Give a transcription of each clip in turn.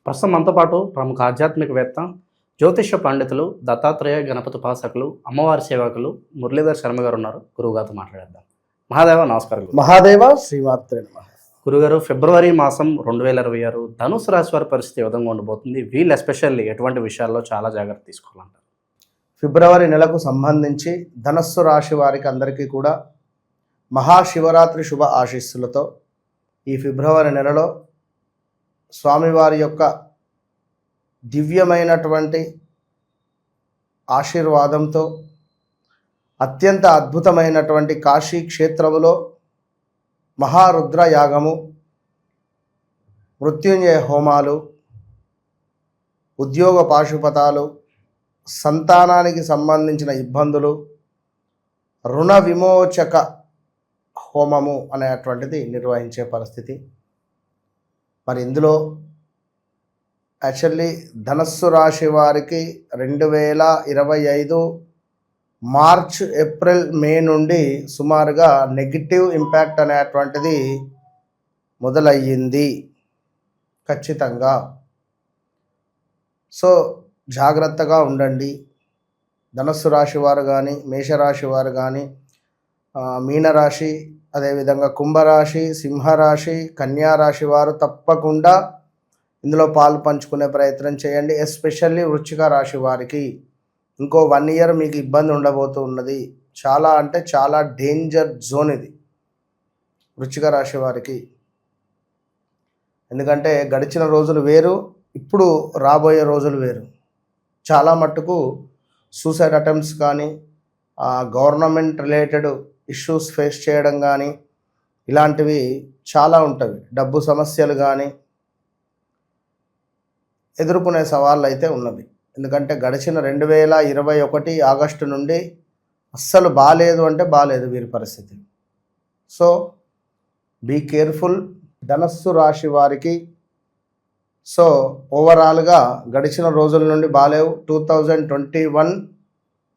ప్రస్తుతం మనతో పాటు ప్రముఖ ఆధ్యాత్మికవేత్త, జ్యోతిష్య పండితులు, దత్తాత్రేయ గణపతి ఉపాసకులు, అమ్మవారి సేవకులు మురళీధర్ శర్మ గారు ఉన్నారు. గురువుగారితో మాట్లాడేద్దాం. మహాదేవ నమస్కారం. మహాదేవ శ్రీమాత్రే నమః. గురుగారు, ఫిబ్రవరి మాసం 2026 ధనుసు రాశి వారి పరిస్థితి ఏ విధంగా ఉండబోతుంది? వీళ్ళు ఎస్పెషల్లీ ఎటువంటి విషయాల్లో చాలా జాగ్రత్త తీసుకోవాలంటారు? ఫిబ్రవరి నెలకు సంబంధించి ధనస్సు రాశి వారికి అందరికీ కూడా మహాశివరాత్రి శుభ ఆశీస్సులతో ఈ ఫిబ్రవరి నెలలో స్వామివారి యొక్క దివ్యమైనటువంటి ఆశీర్వాదంతో అత్యంత అద్భుతమైనటువంటి కాశీ క్షేత్రములో మహారుద్ర యాగము, మృత్యుంజయ హోమాలు, ఉద్యోగ పాశుపతాలు, సంతానానికి సంబంధించిన ఇబ్బందులు, రుణ విమోచక హోమము అనేటువంటిది నిర్వహించే పరిస్థితి. మరి ఇందులో యాక్చువల్లీ ధనస్సు రాశి వారికి 2025 మార్చ్, ఏప్రిల్, మే నుండి సుమారుగా నెగిటివ్ ఇంపాక్ట్ అనేటువంటిది మొదలయ్యింది ఖచ్చితంగా. సో జాగ్రత్తగా ఉండండి. ధనస్సు రాశి వారు కానీ, మేషరాశి వారు కానీ, మీనరాశి, అదేవిధంగా కుంభరాశి, సింహరాశి, కన్యారాశి వారు తప్పకుండా ఇందులో పాలు పంచుకునే ప్రయత్నం చేయండి. ఎస్పెషల్లీ వృశ్చిక రాశి వారికి ఇంకో 1 ఇయర్ మీకు ఇబ్బంది ఉండబోతున్నది. చాలా అంటే చాలా డేంజర్ జోన్ ఇది వృశ్చిక రాశి వారికి. ఎందుకంటే గడిచిన రోజులు వేరు, ఇప్పుడు రాబోయే రోజులు వేరు. చాలా మట్టుకు సూసైడ్ అటెంప్ట్స్ కానీ, గవర్నమెంట్ రిలేటెడ్ ఇష్యూస్ ఫేస్ చేయడం కానీ, ఇలాంటివి చాలా ఉంటవి. డబ్బు సమస్యలు కానీ ఎదుర్కొనే సవాళ్ళు అయితే ఉన్నవి. ఎందుకంటే గడిచిన 2021 ఆగస్టు నుండి అస్సలు బాలేదు అంటే బాలేదు వీరి పరిస్థితి. సో బీ కేర్ఫుల్ ధనస్సు రాశి వారికి. సో ఓవరాల్గా గడిచిన రోజుల నుండి బాలేవు. 2021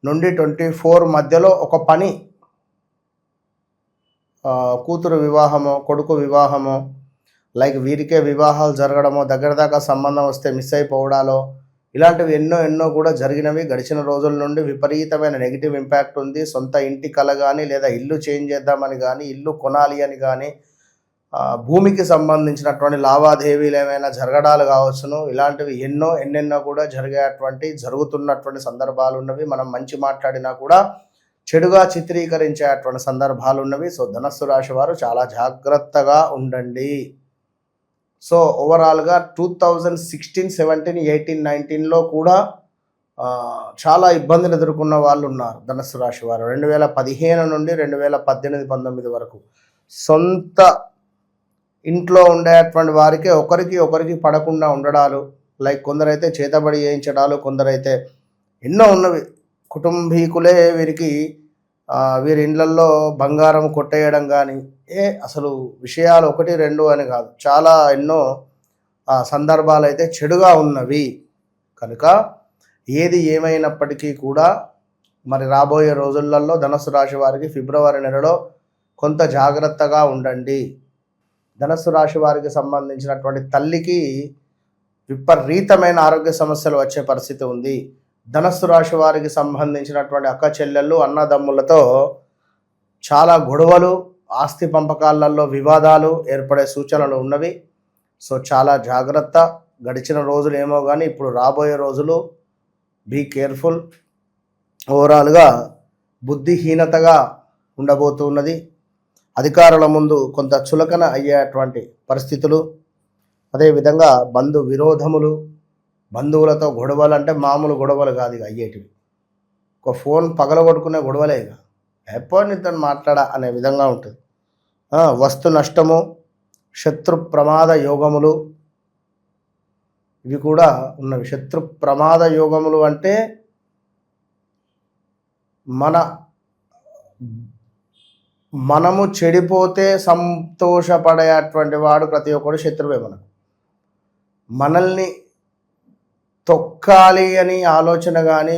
నుండి 24 మధ్యలో ఒక పని, కూతురు వివాహమో, కొడుకు వివాహమో, లైక్ వీరికే వివాహాలు జరగడమో, దగ్గర దాకా సంబంధం వస్తే మిస్ అయిపోవడాలో, ఇలాంటివి ఎన్నో కూడా జరిగినవి. గడిచిన రోజుల నుండి విపరీతమైన నెగిటివ్ ఇంపాక్ట్ ఉంది. సొంత ఇంటి కల కానీ, లేదా ఇల్లు చేంజ్ చేద్దామని కానీ, ఇల్లు కొనాలి అని కానీ, భూమికి సంబంధించినటువంటి లావాదేవీలు ఏమైనా జరగడాలు కావచ్చును. ఇలాంటివి ఎన్నెన్నో కూడా జరుగుతున్నటువంటి సందర్భాలు ఉన్నవి. మనం మంచి మాట్లాడినా కూడా చెడుగా చిత్రీకరించేటువంటి సందర్భాలు ఉన్నవి. సో ధనస్సు రాశి వారు చాలా జాగ్రత్తగా ఉండండి. సో ఓవరాల్గా 2016, 17, 18, 19లో కూడా చాలా ఇబ్బందులు ఎదుర్కొన్న వాళ్ళు ఉన్నారు ధనస్సు రాశి వారు. 2015 నుండి 2018, 19 వరకు సొంత ఇంట్లో ఉండేటువంటి వారికి ఒకరికి పడకుండా ఉండడాలు, లైక్ కొందరైతే చేతబడి చేయించడాలు, కొందరైతే ఎన్నో ఉన్నవి. కుటుంబీకులే వీరి ఇండ్లల్లో బంగారం కొట్టేయడం కానీ, అసలు విషయాలు 1, 2 అని కాదు, చాలా ఎన్నో సందర్భాలు అయితే చెడుగా ఉన్నవి. కనుక ఏది ఏమైనప్పటికీ కూడా మరి రాబోయే రోజులలో ధనస్సు రాశి వారికి ఫిబ్రవరి నెలలో కొంత జాగ్రత్తగా ఉండండి. ధనస్సు రాశి వారికి సంబంధించినటువంటి తల్లికి విపరీతమైన ఆరోగ్య సమస్యలు వచ్చే పరిస్థితి ఉంది. ధనస్సు రాశి వారికి సంబంధించినటువంటి అక్క చెల్లెళ్ళు, అన్నదమ్ములతో చాలా గొడవలు, ఆస్తి పంపకాలలో వివాదాలు ఏర్పడే సూచనలు ఉన్నవి. సో చాలా జాగ్రత్త. గడిచిన రోజులు ఏమో కానీ ఇప్పుడు రాబోయే రోజులు బీ కేర్ఫుల్. ఓవరాల్గా బుద్ధిహీనతగా ఉండబోతున్నది. అధికారుల ముందు కొంత చులకన అయ్యేటువంటి పరిస్థితులు, అదేవిధంగా బంధు విరోధములు, బంధువులతో గొడవలు అంటే మామూలు గొడవలు కాదు ఇక అయ్యేటివి. ఒక ఫోన్ పగలగొట్టుకునే గొడవలే ఇక, ఎప్పుడు నీతో మాట్లాడా అనే విధంగా ఉంటుంది. వస్తు నష్టము, శత్రు ప్రమాద యోగములు, ఇవి కూడా ఉన్నవి. శత్రు ప్రమాద యోగములు అంటే మనము చెడిపోతే సంతోషపడేటువంటి వాడు ప్రతి ఒక్కడు శత్రువే. మనల్ని తొక్కాలి అని ఆలోచన కానీ,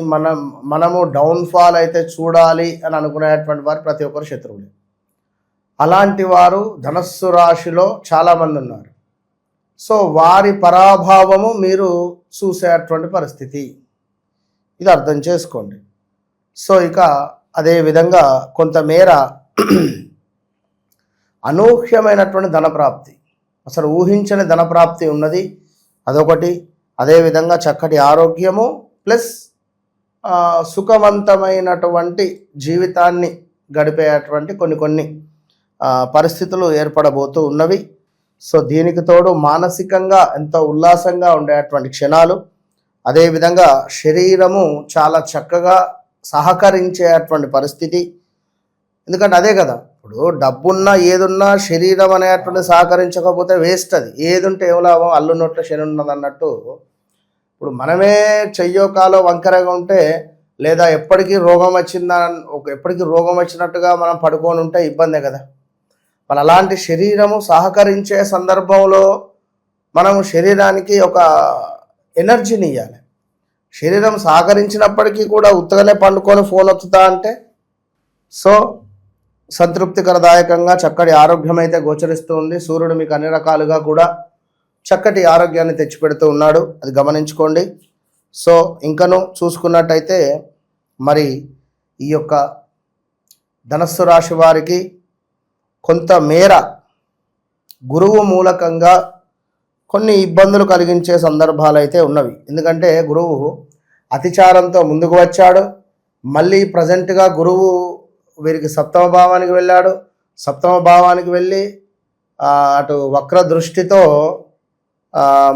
మనము డౌన్ఫాల్ అయితే చూడాలి అని అనుకునేటువంటి వారు ప్రతి ఒక్కరు శత్రువులే. అలాంటి వారు ధనస్సు రాశిలో చాలామంది ఉన్నారు. సో వారి పరాభావము మీరు చూసేటువంటి పరిస్థితి, ఇది అర్థం చేసుకోండి. సో ఇక అదేవిధంగా కొంతమేర అనూహ్యమైనటువంటి ధనప్రాప్తి, అసలు ఊహించని ధనప్రాప్తి ఉన్నది, అదొకటి. అదేవిధంగా చక్కటి ఆరోగ్యము ప్లస్ సుఖవంతమైనటువంటి జీవితాన్ని గడిపేటువంటి కొన్ని పరిస్థితులు ఏర్పడబోతూ ఉన్నవి. సో దీనికి తోడు మానసికంగా ఎంతో ఉల్లాసంగా ఉండేటువంటి క్షణాలు, అదేవిధంగా శరీరము చాలా చక్కగా సహకరించేటువంటి పరిస్థితి. ఎందుకంటే అదే కదా, ఇప్పుడు డబ్బున్నా ఏదున్నా శరీరం అనేటువంటి సహకరించకపోతే వేస్ట్. అది ఏదుంటే ఏం లాభం, అల్లు నోట్ల శని ఉన్నది అన్నట్టు. ఇప్పుడు మనమే చెయ్యో కాలో వంకరగా ఉంటే, లేదా ఎప్పటికీ రోగం వచ్చినట్టుగా మనం పడుకొని ఉంటే ఇబ్బందే కదా. మరి అలాంటి శరీరము సహకరించే సందర్భంలో మనం శరీరానికి ఒక ఎనర్జీని ఇవ్వాలి. శరీరం సహకరించినప్పటికీ కూడా ఉత్తగానే పండుకొని ఫోన్ వత్తుతా అంటే, సో సంతృప్తికరదాయకంగా చక్కటి ఆరోగ్యం అయితే గోచరిస్తూ ఉంది. సూర్యుడు మీకు అన్ని రకాలుగా కూడా చక్కటి ఆరోగ్యాన్ని తెచ్చిపెడుతూ ఉన్నాడు, అది గమనించుకోండి. సో ఇంకను చూసుకున్నట్టయితే మరి ఈ యొక్క ధనస్సు రాశి వారికి కొంతమేర గురువు మూలకంగా కొన్ని ఇబ్బందులు కలిగించే సందర్భాలు అయితే ఉన్నవి. ఎందుకంటే గురువు అతిచారంతో ముందుకు వచ్చాడు. మళ్ళీ ప్రజెంట్గా గురువు వీరికి సప్తమ భావానికి వెళ్ళాడు. సప్తమ భావానికి వెళ్ళి అటు వక్ర దృష్టితో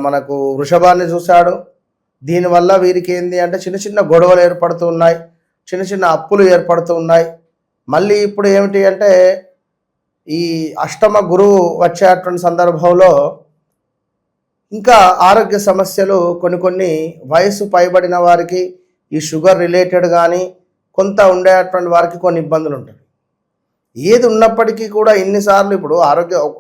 మనకు వృషభాన్ని చూశాడు. దీనివల్ల వీరికి ఏంది అంటే చిన్న చిన్న గొడవలు ఏర్పడుతూ ఉన్నాయి, చిన్న చిన్న అప్పులు ఏర్పడుతూ ఉన్నాయి. మళ్ళీ ఇప్పుడు ఏమిటి అంటే ఈ అష్టమ గురువు వచ్చేటువంటి సందర్భంలో ఇంకా ఆరోగ్య సమస్యలు కొన్ని వయసు పైబడిన వారికి ఈ షుగర్ రిలేటెడ్ కానీ కొంత ఉండేటువంటి వారికి కొన్ని ఇబ్బందులు ఉంటాయి. ఏది ఉన్నప్పటికీ కూడా ఇన్నిసార్లు ఇప్పుడు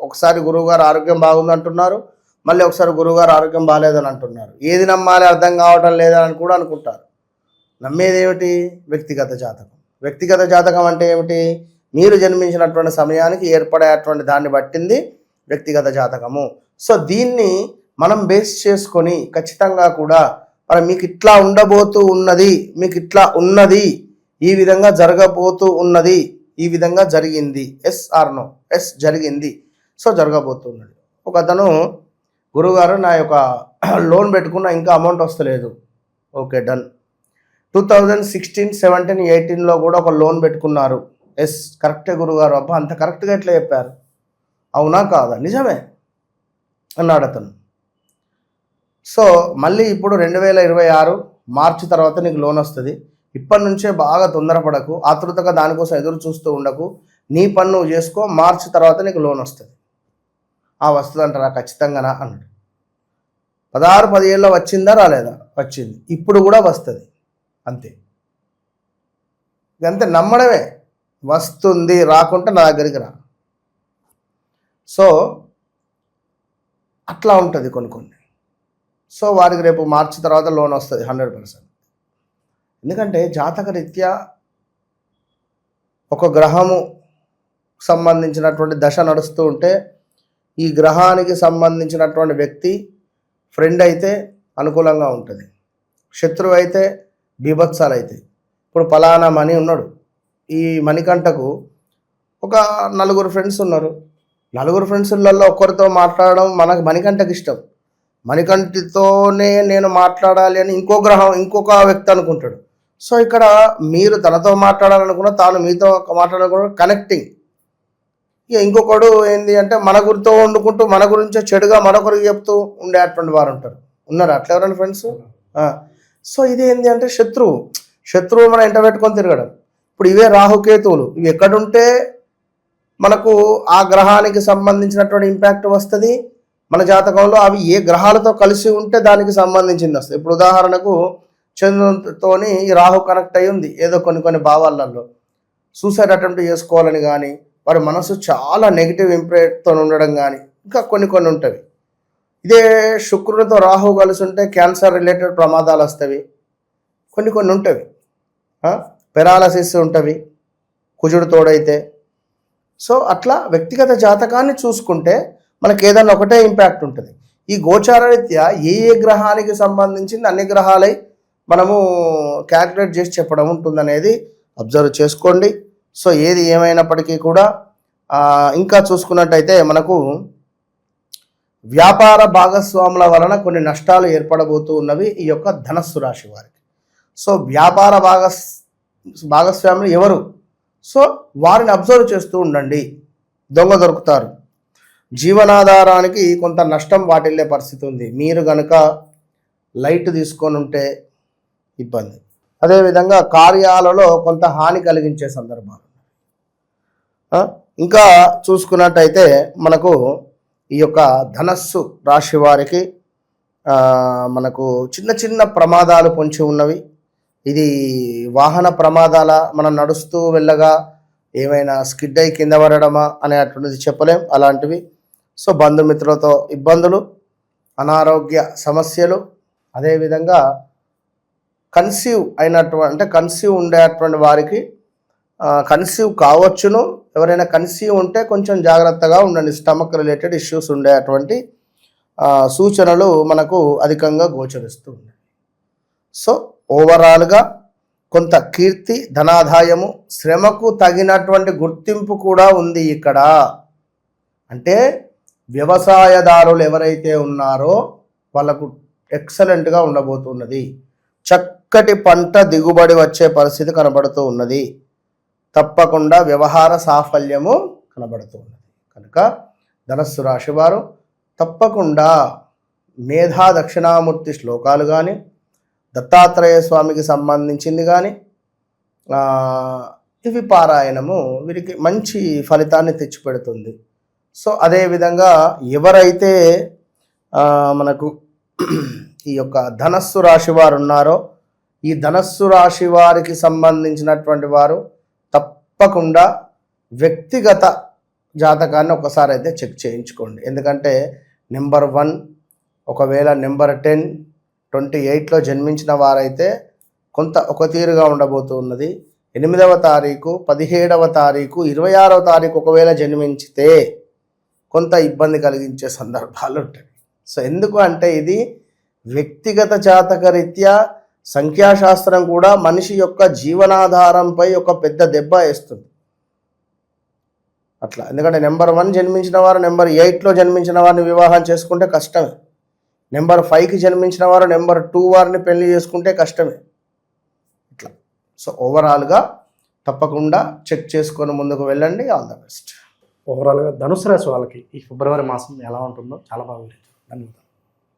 ఒకసారి గురువుగారు ఆరోగ్యం బాగుంది అంటున్నారు, మళ్ళీ ఒకసారి గురువుగారు ఆరోగ్యం బాగాలేదని అంటున్నారు. ఏది నమ్మాలి అర్థం కావటం లేదని కూడా అనుకుంటారు. నమ్మేది ఏమిటి? వ్యక్తిగత జాతకం. వ్యక్తిగత జాతకం అంటే ఏమిటి? మీరు జన్మించినటువంటి సమయానికి ఏర్పడేటువంటి దాన్ని బట్టింది వ్యక్తిగత జాతకము. సో దీన్ని మనం బేస్ చేసుకొని ఖచ్చితంగా కూడా మరి మీకు ఇట్లా ఉండబోతూ ఉన్నది, మీకు ఇట్లా ఉన్నది, ఈ విధంగా జరగబోతూ ఉన్నది, ఈ విధంగా జరిగింది, ఎస్ ఆర్ నో, ఎస్ జరిగింది, సో జరగబోతున్నది. ఒక అతను గురుగారు నా యొక్క లోన్ పెట్టుకున్న ఇంకా అమౌంట్ వస్తలేదు. Okay done. 2016, 17, 18లో కూడా ఒక లోన్ పెట్టుకున్నారు. ఎస్ కరెక్టే గురుగారు. అబ్బా అంత కరెక్ట్గా ఎట్లా చెప్పారు, అవునా కాదా, నిజమే అన్నాడు అతను. సో మళ్ళీ ఇప్పుడు 2026 మార్చి తర్వాత నీకు లోన్ వస్తుంది. ఇప్పటి నుంచే బాగా తొందరపడకు, ఆతృతగా దానికోసం ఎదురు చూస్తూ ఉండకు, నీ పని నువ్వు చేసుకో, మార్చి తర్వాత నీకు లోన్ వస్తుంది. వస్తుంది అంటారా? ఖచ్చితంగానా అన్నాడు. 16, 17లో వచ్చిందా రాలేదా? వచ్చింది. ఇప్పుడు కూడా వస్తుంది, అంతే. ఇదంతే, నమ్మడమే. వస్తుంది, రాకుంటే నా దగ్గరికి రా. సో అట్లా ఉంటుంది కొన్ని. సో వారికి రేపు మార్చి తర్వాత లోన్ వస్తుంది 100%. ఎందుకంటే జాతక రీత్యా ఒక గ్రహము సంబంధించినటువంటి దశ నడుస్తూ ఉంటే ఈ గ్రహానికి సంబంధించినటువంటి వ్యక్తి ఫ్రెండ్ అయితే అనుకూలంగా ఉంటుంది, శత్రువు అయితే బీభత్సాలు అయితే. ఇప్పుడు పలానా మణి ఉన్నాడు, ఈ మణికంఠకు ఒక 4 ఫ్రెండ్స్ ఉన్నారు. 4 ఫ్రెండ్స్లలో ఒక్కరితో మాట్లాడడం మనకు మణికంఠకి ఇష్టం. మణికంఠతోనే నేను మాట్లాడాలి అని ఇంకొక వ్యక్తి అనుకుంటాడు. సో ఇక్కడ మీరు తనతో మాట్లాడాలనుకున్నా, తాను మీతో మాట్లాడాలనుకున్న కనెక్టింగ్. ఇక ఇంకొకడు ఏంటి అంటే మన గురితో వండుకుంటూ మన గురించే చెడుగా మరొకరికి చెప్తూ ఉండేటువంటి వారు ఉన్నారు. అట్లా ఎవరైనా ఫ్రెండ్స్? సో ఇది ఏంటి అంటే శత్రువు మనం ఎంట పెట్టుకొని తిరగడం. ఇప్పుడు ఇవే రాహుకేతువులు, ఇవి ఎక్కడుంటే మనకు ఆ గ్రహానికి సంబంధించినటువంటి ఇంపాక్ట్ వస్తుంది మన జాతకంలో. అవి ఏ గ్రహాలతో కలిసి ఉంటే దానికి సంబంధించింది వస్తుంది. ఇప్పుడు ఉదాహరణకు చంద్రునితోని రాహు కనెక్ట్ అయి ఉంది ఏదో కొన్ని భావాలలో, సూసైడ్ అటెంప్ట్ చేసుకోవాలని కానీ, వాడి మనసు చాలా నెగిటివ్ ఇంపాక్ట్తో ఉండడం కానీ, ఇంకా కొన్ని ఉంటాయి. ఇదే శుక్రునితో రాహు కలిసి ఉంటే క్యాన్సర్ రిలేటెడ్ ప్రమాదాలు వస్తాయి, కొన్ని ఉంటాయి. పెరాలసిస్ ఉంటుంది కుజుడు తోడైతే. సో అట్లా వ్యక్తిగత జాతకాన్ని చూసుకుంటే మనకి ఏదన్నా ఒకటే ఇంపాక్ట్ ఉంటుంది. ఈ గోచారరీత్యా ఏ ఏ గ్రహానికి సంబంధించింది అన్ని గ్రహాలై మనము క్యాల్కులేట్ చేసి చెప్పడం ఉంటుందనేది అబ్జర్వ్ చేసుకోండి. సో ఏది ఏమైనప్పటికీ కూడా ఇంకా చూసుకున్నట్టయితే మనకు వ్యాపార భాగస్వాముల వలన కొన్ని నష్టాలు ఏర్పడబోతూ ఉన్నవి ఈ యొక్క ధనస్సు రాశి వారికి. సో వ్యాపార భాగస్వాములు ఎవరు? సో వారిని అబ్జర్వ్ చేస్తూ ఉండండి, దొంగ దొరుకుతారు. జీవనాధారానికి కొంత నష్టం వాటిల్లే పరిస్థితి ఉంది. మీరు కనుక లైట్ తీసుకొని ఉంటే ఇబ్బంది. అదేవిధంగా కార్యాలలో కొంత హాని కలిగించే సందర్భాలు. ఇంకా చూసుకున్నట్టయితే మనకు ఈ యొక్క ధనస్సు రాశి వారికి మనకు చిన్న చిన్న ప్రమాదాలు పొంచి ఉన్నవి. ఇది వాహన ప్రమాదాల, మనం నడుస్తూ వెళ్ళగా ఏమైనా స్కిడ్ అయి కింద పడడమా అనేటువంటిది చెప్పలేం, అలాంటివి. సో బంధుమిత్రులతో ఇబ్బందులు, అనారోగ్య సమస్యలు, అదేవిధంగా కన్సీవ్ అయినటువంటి అంటే కన్సీవ్ ఉండేటువంటి వారికి కన్సీవ్ కావచ్చును. ఎవరైనా కన్సీవ్ ఉంటే కొంచెం జాగ్రత్తగా ఉండండి. స్టమక్ రిలేటెడ్ ఇష్యూస్ ఉండేటువంటి సూచనలు మనకు అధికంగా గోచరిస్తూ ఉన్నాయి. సో ఓవరాల్గా కొంత కీర్తి, ధనాదాయము, శ్రమకు తగినటువంటి గుర్తింపు కూడా ఉంది ఇక్కడ. అంటే వ్యవసాయదారులు ఎవరైతే ఉన్నారో వాళ్ళకు ఎక్సలెంట్గా ఉండబోతున్నది. చక్కటి పంట దిగుబడి వచ్చే పరిస్థితి కనబడుతూ ఉన్నది. తప్పకుండా వ్యవహార సాఫల్యము కనబడుతూ ఉన్నది. కనుక ధనస్సు రాశి వారు తప్పకుండా మేధా దక్షిణామూర్తి శ్లోకాలు కానీ, దత్తాత్రేయ స్వామికి సంబంధించింది కానీ ఇవి పారాయణము వీరికి మంచి ఫలితాన్ని తెచ్చిపెడుతుంది. సో అదేవిధంగా ఎవరైతే మనకు ఈ యొక్క ధనస్సు రాశి వారు ఉన్నారో, ఈ ధనస్సు రాశి వారికి సంబంధించినటువంటి వారు తప్పకుండా వ్యక్తిగత జాతకాన్ని ఒకసారి అయితే చెక్ చేయించుకోండి. ఎందుకంటే నెంబర్ 1, ఒకవేళ నెంబర్ 10, 28లో జన్మించిన వారైతే కొంత ఒక తీరుగా ఉండబోతూ ఉన్నది. 8వ తారీఖు, 17వ తారీఖు, 26వ తారీఖు ఒకవేళ జన్మించితే కొంత ఇబ్బంది కలిగించే సందర్భాలు ఉంటాయి. సో ఎందుకు అంటే ఇది వ్యక్తిగత జాతకరీత్యా సంఖ్యాశాస్త్రం కూడా మనిషి యొక్క జీవనాధారంపై ఒక పెద్ద దెబ్బ వేస్తుంది అట్లా. ఎందుకంటే నెంబర్ 1 జన్మించిన వారు నెంబర్ 8లో జన్మించిన వారిని వివాహం చేసుకుంటే కష్టమే. నెంబర్ 5కి జన్మించిన వారు నెంబర్ 2 వారిని పెళ్లి చేసుకుంటే కష్టమే ఇట్లా. సో ఓవరాల్గా తప్పకుండా చెక్ చేసుకొని ముందుకు వెళ్ళండి. All the best. ఓవరాల్గా ధనుసు రాశి వాళ్ళకి ఈ ఫిబ్రవరి మాసం ఎలా ఉంటుందో చాలా బాగా ధన్యవాదాలు.